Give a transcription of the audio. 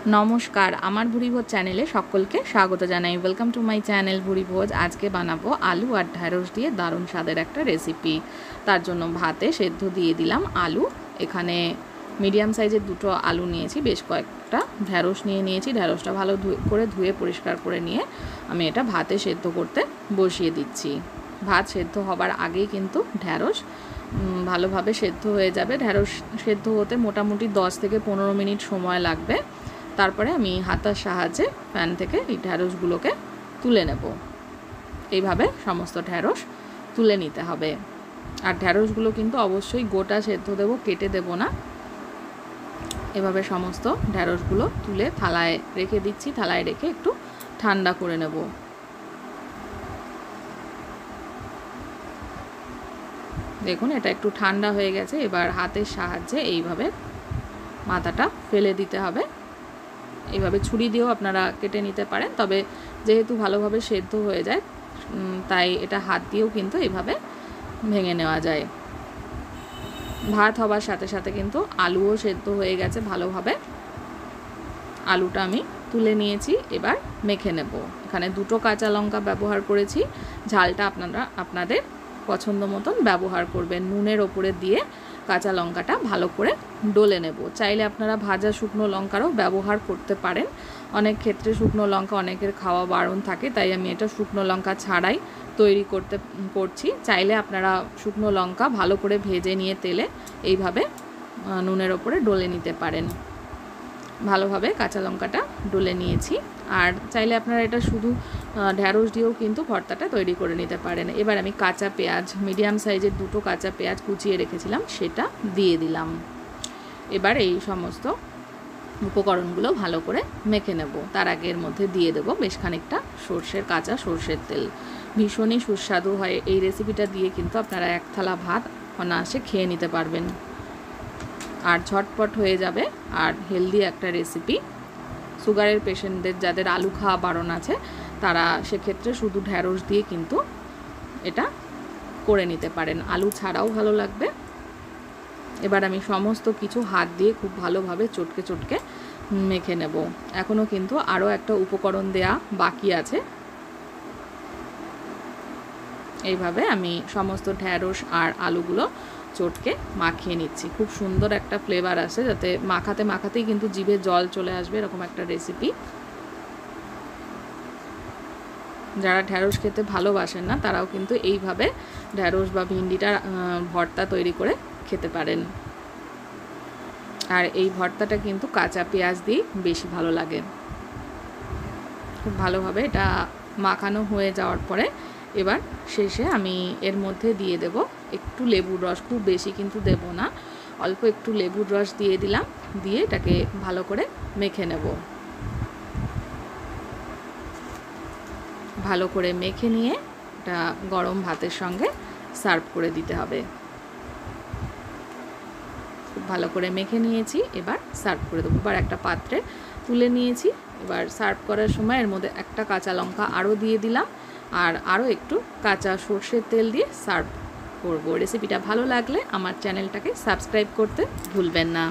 নমস্কার, আমার ভুরিভোজ চ্যানেলে সকলকে স্বাগত জানাই। Welcome to my channel Bhuribhoj. আজকে বানাবো আলু আর ঢ্যাঁড়স দিয়ে দারুণ স্বাদের একটা রেসিপি। তার জন্য ভাতে সেদ্ধ দিয়ে দিলাম আলু। এখানে মিডিয়াম সাইজের দুটো আলু নিয়েছি, বেশ কয়েকটা ঢ্যাঁড়স নিয়েছি। ঢ্যাঁড়সটা ভালো করে ধুয়ে পরিষ্কার করে নিয়ে আমি এটা ভাতে সেদ্ধ করতে বসিয়ে দিচ্ছি। ভাত সেদ্ধ হবার আগেই কিন্তু ঢ্যাঁড়স ভালোভাবে সেদ্ধ হয়ে যাবে। ঢ্যাঁড়স সেদ্ধ হতে মোটামুটি 10 থেকে 15 মিনিট সময় লাগবে। তারপরে আমি হাতার সাহায্যে প্যান থেকে এই ঢ্যাঁড়সগুলোকে তুলে নেব। এইভাবে সমস্ত ঢ্যাঁড়স তুলে নিতে হবে। আর ঢ্যাঁড়সগুলো কিন্তু অবশ্যই গোটা সেদ্ধ দেবো, কেটে দেব না। এভাবে সমস্ত ঢ্যাঁড়সগুলো তুলে থালায় রেখে দিচ্ছি। থালায় রেখে একটু ঠান্ডা করে নেব। দেখুন, এটা একটু ঠান্ডা হয়ে গেছে। এবার হাতের সাহায্যে এইভাবে মাথাটা ফেলে দিতে হবে। এইভাবে ছুরি দিয়েও আপনারা কেটে নিতে পারেন, তবে যেহেতু ভালোভাবে সেদ্ধ হয়ে যায় তাই এটা হাত দিয়েও কিন্তু এইভাবে ভেঙে নেওয়া যায়। ভাত হবার সাথে সাথে কিন্তু আলুও সেদ্ধ হয়ে গেছে ভালোভাবে। আলুটা আমি তুলে নিয়েছি, এবার মেখে নেব। এখানে 2টো কাঁচা লঙ্কা ব্যবহার করেছি। ঝালটা আপনাদের পছন্দ মতন ব্যবহার করবেন। নুনের ওপরে দিয়ে কাঁচা লঙ্কাটা ভালো করে ডলে নেব। চাইলে আপনারা ভাজা শুকনো লঙ্কারও ব্যবহার করতে পারেন। অনেক ক্ষেত্রে শুকনো লঙ্কা অনেকের খাওয়া বারণ থাকে, তাই আমি এটা শুকনো লঙ্কা ছাড়াই তৈরি করছি। চাইলে আপনারা শুকনো লঙ্কা ভালো করে ভেজে নিয়ে তেলে এইভাবে নুনের ওপরে ডলে নিতে পারেন। ভালোভাবে কাঁচা লঙ্কাটা ডলে নিয়েছি। আর চাইলে আপনারা এটা শুধু ঢ্যাঁড়স দিয়েও কিন্তু ভর্তাটা তৈরি করে নিতে পারেন। এবার আমি কাঁচা পেঁয়াজ, মিডিয়াম সাইজের 2টো কাঁচা পেঁয়াজ কুচিয়ে রেখেছিলাম, সেটা দিয়ে দিলাম। এবার এই সমস্ত উপকরণগুলো ভালো করে মেখে নেব। তার আগে এর মধ্যে দিয়ে দেবো বেশ খানিকটা কাঁচা সর্ষের তেল। ভীষণই সুস্বাদু হয় এই রেসিপিটা দিয়ে, কিন্তু আপনারা এক থালা ভাত অনায়াসে খেয়ে নিতে পারবেন। আর ঝটপট হয়ে যাবে, আর হেলদি একটা রেসিপি। সুগারের পেশেন্টদের যাদের আলু খাওয়া বারণ আছে তারা সেক্ষেত্রে শুধু ঢ্যাঁড়স দিয়ে কিন্তু এটা করে নিতে পারেন, আলু ছাড়াও ভালো লাগবে। এবার আমি সমস্ত কিছু হাত দিয়ে খুব ভালোভাবে চটকে মেখে নেব। এখনও কিন্তু আরও একটা উপকরণ দেয়া বাকি আছে। এইভাবে আমি সমস্ত ঢ্যাঁড়স আর আলুগুলো চটকে মাখিয়ে নিচ্ছি। খুব সুন্দর একটা ফ্লেভার আসে, যাতে মাখাতেই কিন্তু জিভে জল চলে আসবে, এরকম একটা রেসিপি। যারা ঢ্যাঁড়স খেতে ভালোবাসেন না তারাও কিন্তু এইভাবে ঢ্যাঁড়স বা ভিন্ডিটার ভর্তা তৈরি করে খেতে পারেন। আর এই ভর্তাটা কিন্তু কাঁচা পেঁয়াজ দিয়ে বেশি ভালো লাগে। খুব ভালোভাবে এটা মাখানো হয়ে যাওয়ার পরে এবার শেষে আমি এর মধ্যে দিয়ে দেব একটু লেবুর রস। খুব বেশি কিন্তু দেব না, অল্প একটু লেবুর রস দিয়ে দিলাম। দিয়ে এটাকে ভালো করে মেখে নেব। ভালো করে মেখে নিয়ে এটা গরম ভাতের সঙ্গে সার্ভ করে দিতে হবে। খুব ভালো করে মেখে নিয়েছি, এবার সার্ভ করে দেবো। এবার একটা পাত্রে তুলে নিয়েছি। এবার সার্ভ করার সময় এর মধ্যে একটা কাঁচা লঙ্কা আরও দিয়ে দিলাম, আর আরও একটু কাঁচা সর্ষের তেল দিয়ে সার্ভ করব। রেসিপিটা ভালো লাগলে আমার চ্যানেলটাকে সাবস্ক্রাইব করতে ভুলবেন না।